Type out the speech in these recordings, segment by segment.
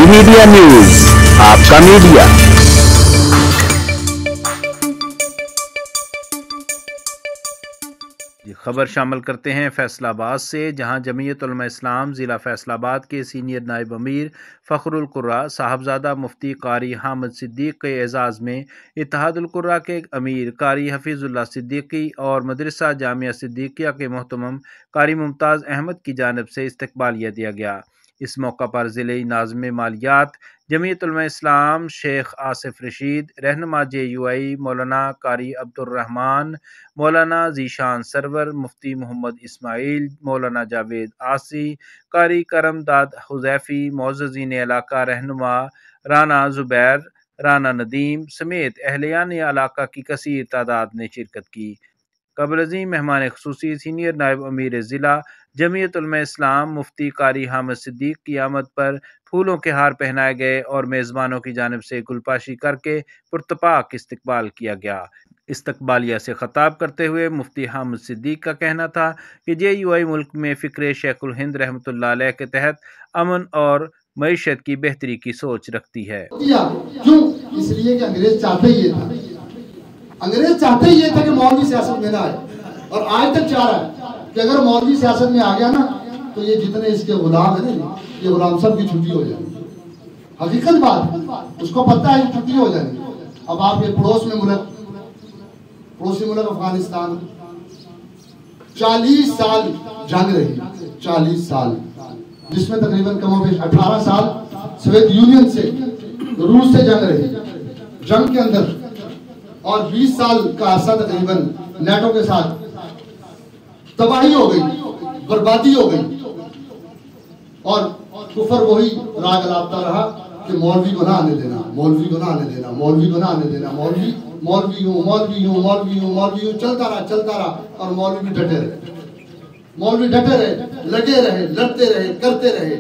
D media news, आपका media. खबर शामिल करते हैं फैसलाबाद से, जहां जमीयत उलमा इस्लाम ज़िला फैसलाबाद के सीनियर नायब अमीर फ़खरुल कुर्रा साहबजादा मुफ्ती कारी हामिद सिद्दीक़ के एजाज़ में इत्तेहादुल कुर्रा के अमीर कारी हफीज़ुल्लाह सिद्दीकी और मदरसा जामिया सिद्दीकिया के मोहतरम कारी मुमताज़ अहमद की जानिब से इस्तकबालिया दिया गया। इस मौका पर ज़िले नाज़िम मालियात जमीयत उलमा इस्लाम शेख आसिफ रशीद, रहनुमा JUI मौलाना कारी अब्दुर्रहमान, मौलाना ज़ीशान सरवर, मुफ्ती मोहम्मद इस्माइल, मौलाना जावेद आसी, कारी करमदाद हुज़ैफ़ी, मोअज़्ज़िज़ीन इलाका रहनुमा राना ज़ुबैर, राना नदीम समेत अहलियान इलाका की कसीर तादाद ने शिरकत की। कबलज़ी मेहमान ख़ुसूसी सीनियर नायब अमीर ज़िला जमीयत उलमा इस्लाम मुफ्ती कारी हामिद सिद्दीक़ की आमद पर फूलों के हार पहनाए गए और मेज़बानों की जानिब से गुलपाशी करके पुरतपाक इस्तकबाल किया गया। इस्तकबालिया से खिताब करते हुए मुफ्ती हामिद सिद्दीक़ का कहना था कि JUI मुल्क में फ़िक्र शेखुल हिंद रहमतुल्लाह अलैह के तहत अमन और मईशत की बेहतरी की सोच रखती है। क्यों? इसलिए कि अंग्रेज चाहते ही ये था कि मौलवी सियासत में ना आए, और आज तक चाह रहा है कि अगर मौलवी सियासत में आ गया ना तो ये जितने इसके गुलाम है ना, ये गुलाम सब की छुट्टी हो जाएगी। हकीकत बात उसको पता है कि छुट्टी हो जाएगी। अब आप ये पड़ोसी मुल्क अफगानिस्तान 40 साल जंग रही, 40 साल, जिसमें तकरीबन कमोबेश 18 साल सोवियत यूनियन से रूस से जंग रही, जंग के अंदर, और 20 साल का अरसा तकरीबन नेटो के साथ तबाही हो गई, बर्बादी हो गई, और कुफर वही राग लापता रहा कि मौलवी को ना आने देना, मौलवी को ना आने देना, मौलवी को ना आने देना, मौलवी यूं चलता रहा, और मौलवी डटे रहे, लगे रहे, लड़ते रहे, करते रहे।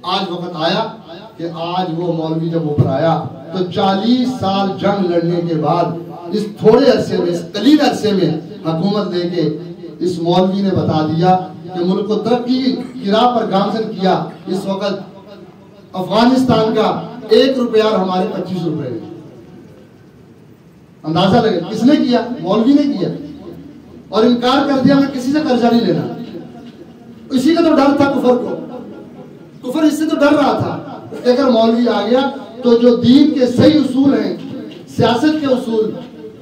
आज वक्त आया कि आज वो मौलवी जब ऊपर आया तो 40 साल जंग लड़ने के बाद इस थोड़े अरसे में, इस कलील अरसे में हुकूमत लेके इस मौलवी ने बता दिया कि मुल्क को तरक्की की राह पर गामजन किया। इस वक्त अफगानिस्तान का 1 रुपया और हमारे 25 रुपए। अंदाजा लगे किसने किया? मौलवी ने किया, और इनकार कर दिया मैं किसी से कर्जा नहीं लेना। इसी का तो डर था कुफर इससे तो डर रहा था कि अगर मौलवी आ गया तो जो दीन के सही उसूल हैं, सियासत के उसूल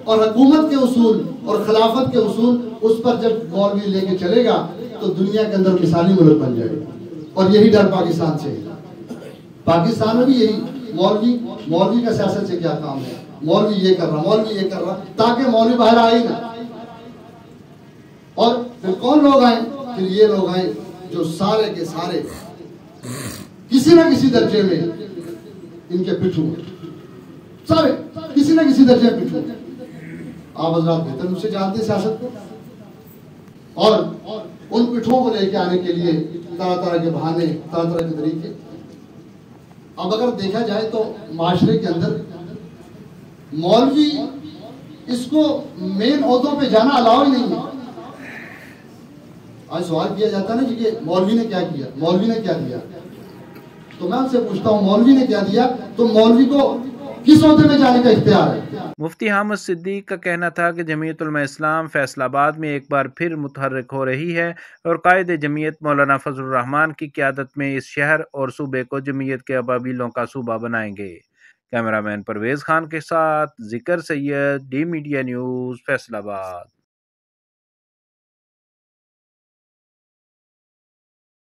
और हुकूमत के उसूल और खिलाफत के उसूल, उस पर जब मौलवी लेके चलेगा तो दुनिया के अंदर मिसाली मुल्क बन जाएगा। और यही डर पाकिस्तान से है। पाकिस्तान में भी यही मौलवी का सियासत से क्या काम है, मौलवी ये कर रहा, ताकि मौलवी बाहर आए ना। और फिर कौन लोग आए? फिर ये लोग आए जो सारे के सारे किसी न किसी दर्जे में इनके पिट्ठू, सारे किसी न किसी दर्जे में पिट्ठू। आप हजरात बेहतर मुझसे जानते सियासत को, और उन पिट्ठुओं को लेके आने के लिए तरह तरह के बहाने, तरह तरह के तरीके। अब अगर देखा जाए तो माशरे के अंदर मौलवी इसको मेन ओहदों पे जाना अलाउ ही नहीं है। आज सवाल किया जाता है ना कि मौलवी ने क्या किया, मौलवी ने क्या दिया, तो मैं उनसे पूछता हूँ मौलवी ने क्या दिया, तो मौलवी को किस ओहदे में जाने का इख्तियार है? मुफ्ती हामिद सिद्दीक़ का कहना था कि जमीयत उलमा इस्लाम फैसलाबाद में एक बार फिर मुतहर्रिक हो रही है और कायद जमीयत मौलाना फजलुर रहमान की क़यादत में इस शहर और सूबे को जमीयत के अबाबिलों का सूबा बनाएंगे। कैमरामैन परवेज़ खान के साथ ज़िकर Syed, D media news, Faisalabad.